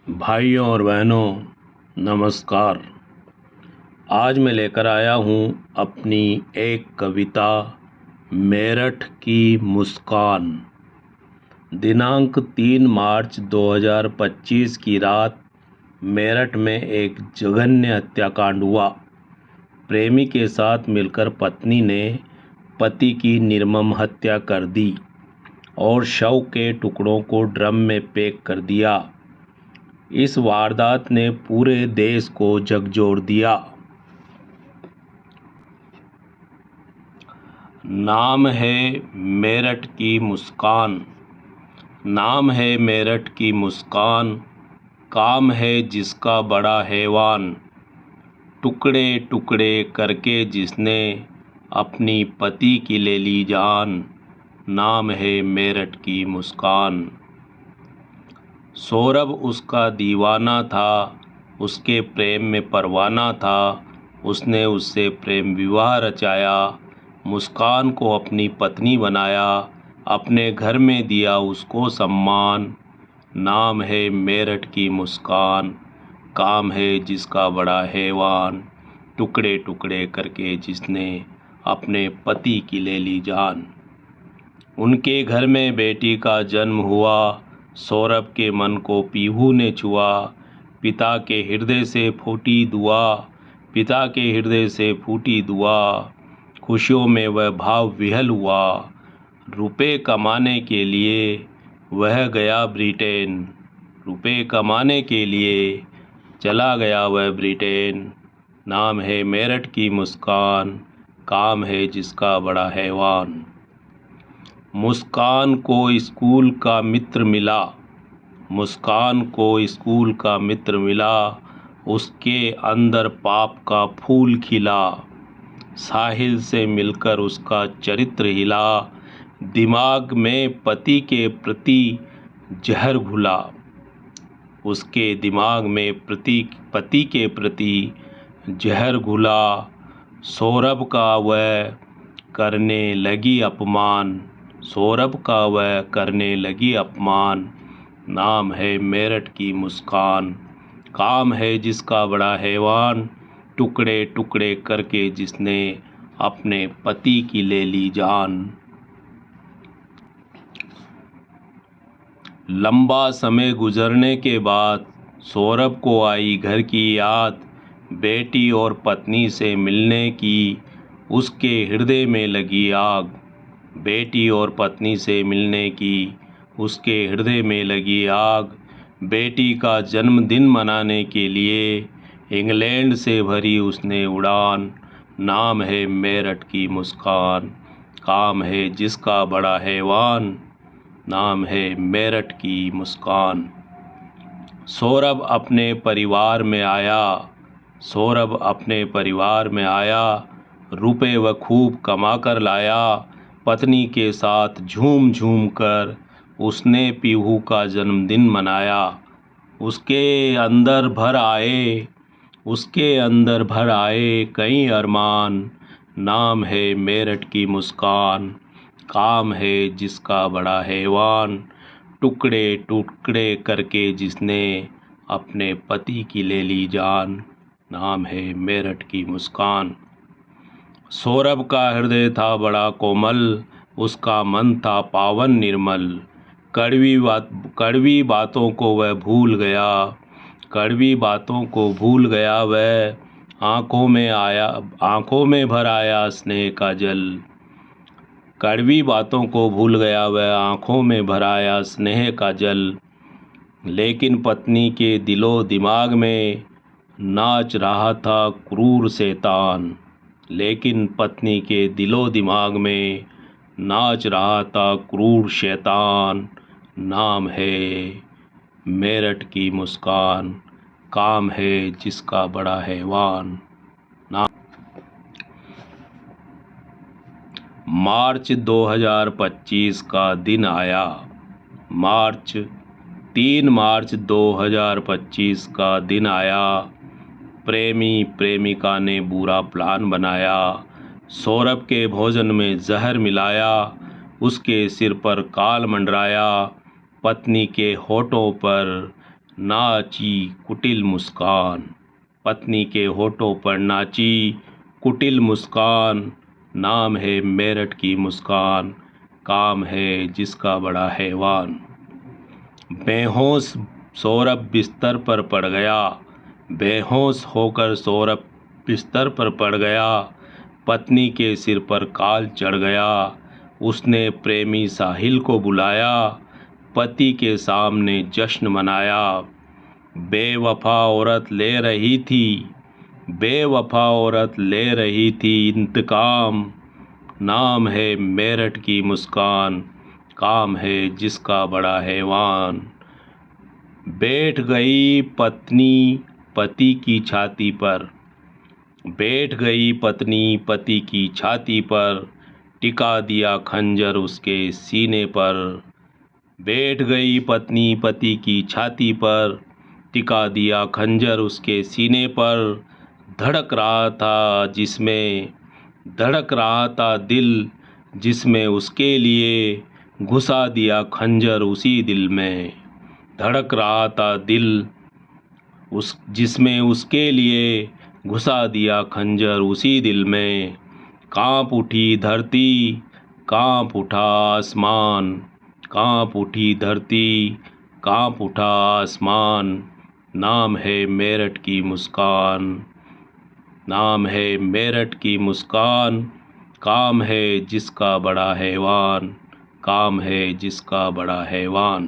भाइयों और बहनों नमस्कार। आज मैं लेकर आया हूँ अपनी एक कविता मेरठ की मुस्कान। दिनांक 3 मार्च 2025 की रात मेरठ में एक जघन्य हत्याकांड हुआ। प्रेमी के साथ मिलकर पत्नी ने पति की निर्मम हत्या कर दी और शव के टुकड़ों को ड्रम में पैक कर दिया। इस वारदात ने पूरे देश को झकझोर दिया। नाम है मेरठ की मुस्कान, नाम है मेरठ की मुस्कान, काम है जिसका बड़ा हैवान। टुकड़े टुकड़े करके जिसने अपनी पति की ले ली जान, नाम है मेरठ की मुस्कान। सौरभ उसका दीवाना था, उसके प्रेम में परवाना था। उसने उससे प्रेम विवाह रचाया, मुस्कान को अपनी पत्नी बनाया, अपने घर में दिया उसको सम्मान। नाम है मेरठ की मुस्कान, काम है जिसका बड़ा हैवान। टुकड़े टुकड़े करके जिसने अपने पति की ले ली जान। उनके घर में बेटी का जन्म हुआ, सौरभ के मन को पीहू ने छुआ। पिता के हृदय से फूटी दुआ, पिता के हृदय से फूटी दुआ। खुशियों में वह भाव विह्वल हुआ, रुपए कमाने के लिए वह गया ब्रिटेन। रुपए कमाने के लिए चला गया वह ब्रिटेन। नाम है मेरठ की मुस्कान, काम है जिसका बड़ा हैवान। मुस्कान को स्कूल का मित्र मिला, मुस्कान को स्कूल का मित्र मिला। उसके अंदर पाप का फूल खिला, साहिल से मिलकर उसका चरित्र हिला। दिमाग में पति के प्रति जहर घुला, उसके दिमाग में पति के प्रति जहर घुला। सौरभ का वह करने लगी अपमान, सौरभ का वह करने लगी अपमान। नाम है मेरठ की मुस्कान, काम है जिसका बड़ा हैवान। टुकड़े टुकड़े करके जिसने अपने पति की ले ली जान। लंबा समय गुजरने के बाद सौरभ को आई घर की याद। बेटी और पत्नी से मिलने की उसके हृदय में लगी आग। बेटी और पत्नी से मिलने की उसके हृदय में लगी आग। बेटी का जन्मदिन मनाने के लिए इंग्लैंड से भरी उसने उड़ान। नाम है मेरठ की मुस्कान, काम है जिसका बड़ा हैवान। नाम है मेरठ की मुस्कान। सौरभ अपने परिवार में आया, सौरभ अपने परिवार में आया। रुपए वह खूब कमा कर लाया, पत्नी के साथ झूम झूम कर उसने पीहू का जन्मदिन मनाया। उसके अंदर भर आए, उसके अंदर भर आए कई अरमान। नाम है मेरठ की मुस्कान, काम है जिसका बड़ा हैवान। टुकड़े टुकड़े करके जिसने अपने पति की ले ली जान। नाम है मेरठ की मुस्कान। सौरभ का हृदय था बड़ा कोमल, उसका मन था पावन निर्मल। कड़वी बातों को वह भूल गया, कड़वी बातों को भूल गया वह। आँखों में भर आया स्नेह का जल। कड़वी बातों को भूल गया वह, आँखों में भर आया स्नेह का जल। लेकिन पत्नी के दिलो दिमाग में नाच रहा था क्रूर शैतान। लेकिन पत्नी के दिलो दिमाग में नाच रहा था क्रूर शैतान। नाम है मेरठ की मुस्कान, काम है जिसका बड़ा हैवान। मार्च 2025 का दिन आया, 3 मार्च 2025 का दिन आया। प्रेमी प्रेमिका ने बुरा प्लान बनाया, सौरभ के भोजन में जहर मिलाया। उसके सिर पर काल मंडराया, पत्नी के होठों पर नाची कुटिल मुस्कान। पत्नी के होठों पर नाची कुटिल मुस्कान। नाम है मेरठ की मुस्कान, काम है जिसका बड़ा हैवान। बेहोश सौरभ बिस्तर पर पड़ गया, बेहोश होकर सौरभ बिस्तर पर पड़ गया। पत्नी के सिर पर काल चढ़ गया, उसने प्रेमी साहिल को बुलाया, पति के सामने जश्न मनाया। बेवफा औरत ले रही थी, बेवफा औरत ले रही थी इंतकाम। नाम है मेरठ की मुस्कान, काम है जिसका बड़ा हैवान। बैठ गई पत्नी पति की छाती पर, बैठ गई पत्नी पति की छाती पर, टिका दिया खंजर उसके सीने पर। बैठ गई पत्नी पति की छाती पर, टिका दिया खंजर उसके सीने पर। धड़क रहा था जिसमें, धड़क रहा था दिल जिसमें उसके लिए, घुसा दिया खंजर उसी दिल में। धड़क रहा था दिल उस जिसमें उसके लिए, घुसा दिया खंजर उसी दिल में। कांप उठी धरती, कांप उठा आसमान, कांप उठी धरती, कांप उठा आसमान। नाम है मेरठ की मुस्कान, नाम है मेरठ की मुस्कान, काम है जिसका बड़ा हैवान, काम है जिसका बड़ा हैवान।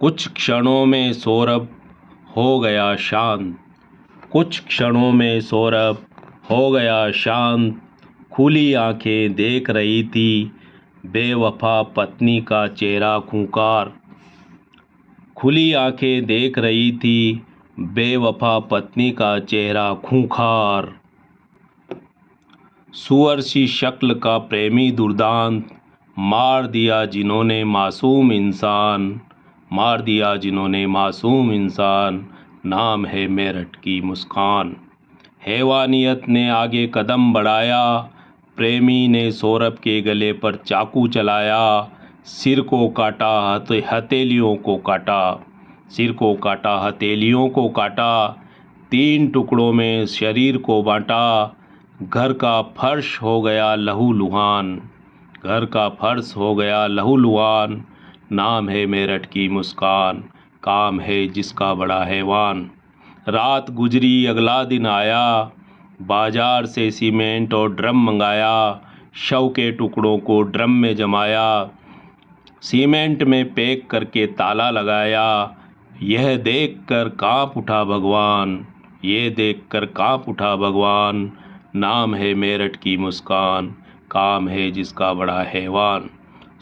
कुछ क्षणों में सौरभ हो गया शांत, कुछ क्षणों में सौरभ हो गया शांत। खुली आंखें देख रही थी बेवफा पत्नी का चेहरा खूंखार, खुली आंखें देख रही थी बेवफा पत्नी का चेहरा खूंखार। सुअर सी शक्ल का प्रेमी दुर्दांत, मार दिया जिन्होंने मासूम इंसान, मार दिया जिन्होंने मासूम इंसान। नाम है मेरठ की मुस्कान। हैवानियत ने आगे कदम बढ़ाया, प्रेमी ने सौरभ के गले पर चाकू चलाया। सिर को काटा, हथेलियों को काटा, सिर को काटा, हथेलियों को काटा। 3 टुकड़ों में शरीर को बांटा। घर का फर्श हो गया लहूलुहान, घर का फर्श हो गया लहूलुहान। नाम है मेरठ की मुस्कान, काम है जिसका बड़ा हैवान। रात गुजरी अगला दिन आया, बाजार से सीमेंट और ड्रम मंगाया। शव के टुकड़ों को ड्रम में जमाया, सीमेंट में पैक करके ताला लगाया। यह देखकर कांप उठा भगवान, ये देखकर कांप उठा भगवान। नाम है मेरठ की मुस्कान, काम है जिसका बड़ा हैवान।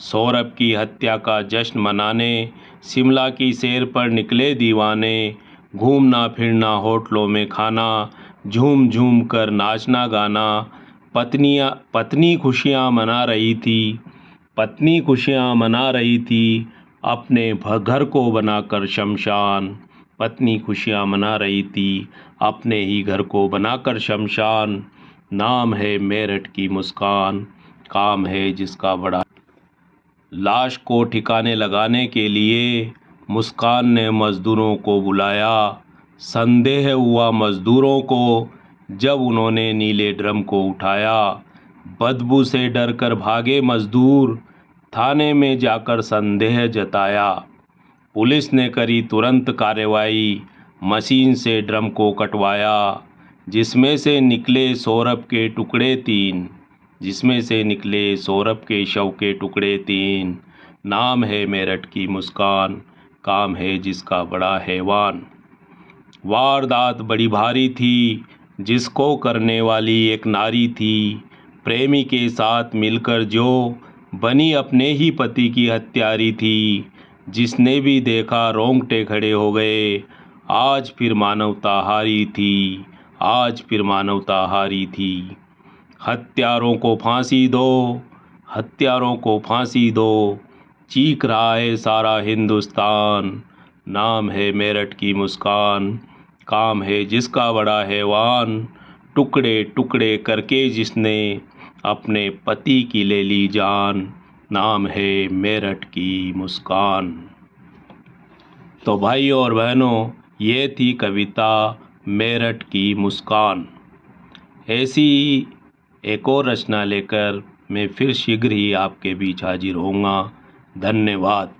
सौरभ की हत्या का जश्न मनाने शिमला की सैर पर निकले दीवाने। घूमना फिरना होटलों में खाना, झूम झूम कर नाचना गाना। पत्नी खुशियाँ मना रही थी, पत्नी खुशियाँ मना रही थी अपने घर को बनाकर शमशान। पत्नी खुशियाँ मना रही थी अपने ही घर को बनाकर शमशान। नाम है मेरठ की मुस्कान, काम है जिसका बड़ा। लाश को ठिकाने लगाने के लिए मुस्कान ने मज़दूरों को बुलाया। संदेह हुआ मज़दूरों को जब उन्होंने नीले ड्रम को उठाया। बदबू से डरकर भागे मज़दूर, थाने में जाकर संदेह जताया। पुलिस ने करी तुरंत कार्रवाई, मशीन से ड्रम को कटवाया। जिसमें से निकले सौरभ के टुकड़े 3, जिसमें से निकले सौरभ के शव के टुकड़े 3। नाम है मेरठ की मुस्कान, काम है जिसका बड़ा हैवान। वारदात बड़ी भारी थी, जिसको करने वाली एक नारी थी। प्रेमी के साथ मिलकर जो बनी अपने ही पति की हत्यारी थी। जिसने भी देखा रोंगटे खड़े हो गए। आज फिर मानवता हारी थी, आज फिर मानवता हारी थी। हत्यारों को फांसी दो, हत्यारों को फांसी दो, चीख रहा है सारा हिंदुस्तान। नाम है मेरठ की मुस्कान, काम है जिसका बड़ा हैवान। टुकड़े टुकड़े करके जिसने अपने पति की ले ली जान। नाम है मेरठ की मुस्कान। तो भाइयों और बहनों, ये थी कविता मेरठ की मुस्कान। ऐसी ही एक और रचना लेकर मैं फिर शीघ्र ही आपके बीच हाजिर होऊंगा। धन्यवाद।